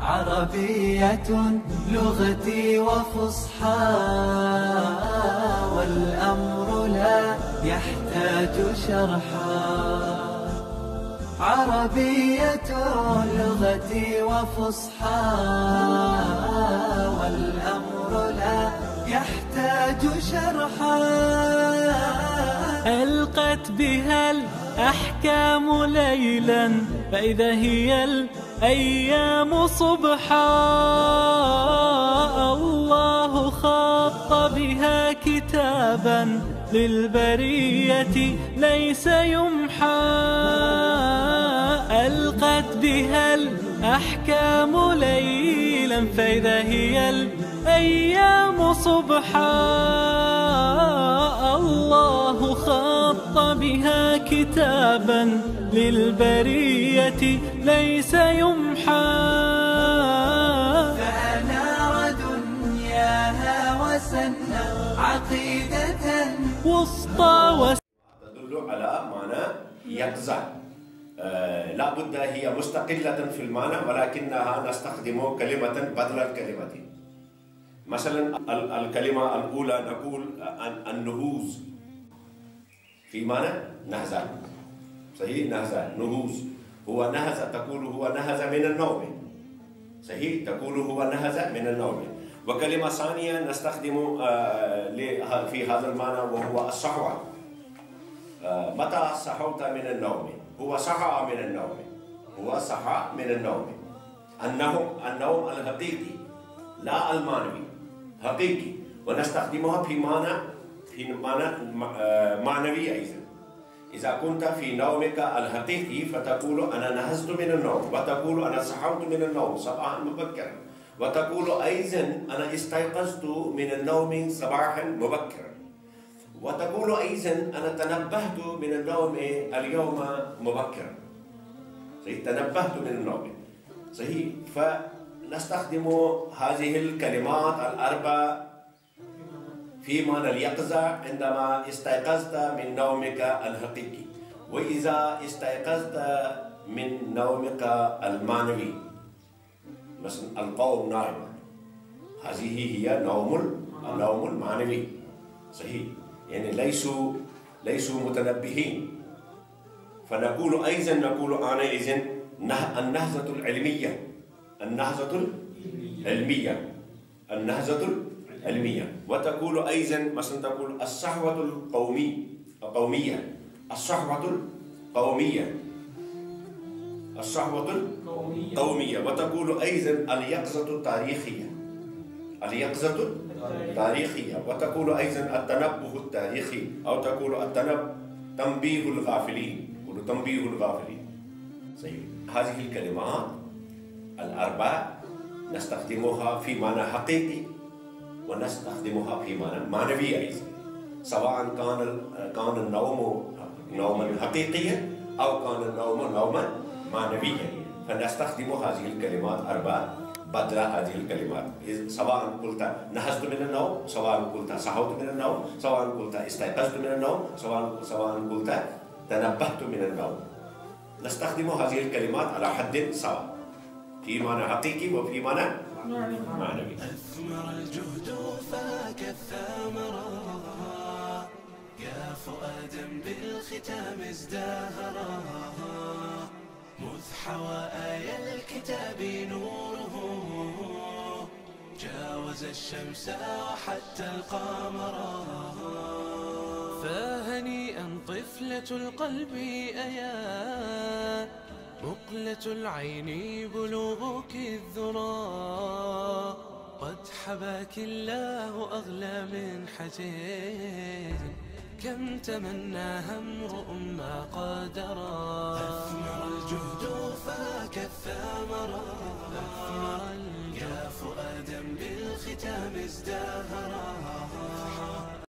عربية لغتي وفصحى، والأمر لا يحتاج شرحا. عربية لغتي وفصحى، والأمر لا يحتاج شرحا. ألقت بها الأحكام ليلا، فإذا هي الأيام صبحا. الله خط بها كتابا للبرية ليس يمحى. ألقت بها الأحكام ليلا، فإذا هي الأيام صبحا. الله خط بها كتابا للبرية ليس يمحى. فأنار دنياها وسنى عقيدة وسطى تدل على معنى يقظة. لا بد هي مستقلة في المعنى، ولكنها نستخدم كلمة بدل الكلمة. مثلا الكلمة الأولى نقول النهوض في معنى نهزة. صحيح، نهزة، نهوض. هو نهز، تقول هو نهز من النوم. صحيح، تقول هو نهز من النوم. وكلمة ثانية نستخدم في هذا المعنى وهو الصحوة. متى صحوت من النوم؟ هو صحى من النوم. هو صحى من النوم. النوم الحقيقي لا المعنوي، حقيقي. ونستخدمها في معنى معنوي أيضا. إذا كنت في نومك الحقيقي فتقول أنا نهزت من النوم، وتقول أنا صحوت من النوم صباحا مبكرا، وتقول أيضا أنا استيقظت من النوم صباحا مبكرا، وتقول أيضا أنا تنبهت من النوم اليوم مبكرا. صحيح، تنبهت من النوم. صحيح، فنستخدم هذه الكلمات الأربع في معنى اليقظة عندما استيقظت من نومك الحقيقي، وإذا استيقظت من نومك المعنوي. مثلا القوم نائم، هذه هي النوم المعنوي. صحيح، يعني ليسوا متنبهين. فنقول أيضا نقول آنئذ النهضة العلمية. النهضة العلمية. النهضة العلمية. وتقول أيضا مثلا تقول الصحوة القومية. الصحوة القومية. الصحوة القومية. وتقول أيضا اليقظة التاريخية. اليقظة التاريخية. وتقول أيضا التنبه التاريخي، أو تقول تنبيه الغافلين. تنبيه الغافلين. صحيح. هذه الكلمات الأربع نستخدمها في معنى حقيقي، ونستخدمها في معنى معنوي أيضا، سواء كان النوم نوما حقيقيا أو كان النوم نوما معنويا. فنستخدم هذه الكلمات أربع بدل هذه الكلمات. سواء قلت نهزت من النوم، سواء قلت صحوت من النوم، سواء قلت استيقظت من النوم، سواء قلت تنبهت من النوم. نستخدم هذه الكلمات على حد سواء، في معنى حقيقي وفي معنى معنوي. أثمر الجهد فاك الثمرة، يا فؤادا بالختام ازدهرا. مذ حوى آي الكتاب نوره، جاوز الشمس وحتى القمر. فهنيئا طفلة القلب أيا، مقلة العين بلوغك الذرى. قد حباك الله أغلى من حجر، كم تمناها امرؤ ما قدرا.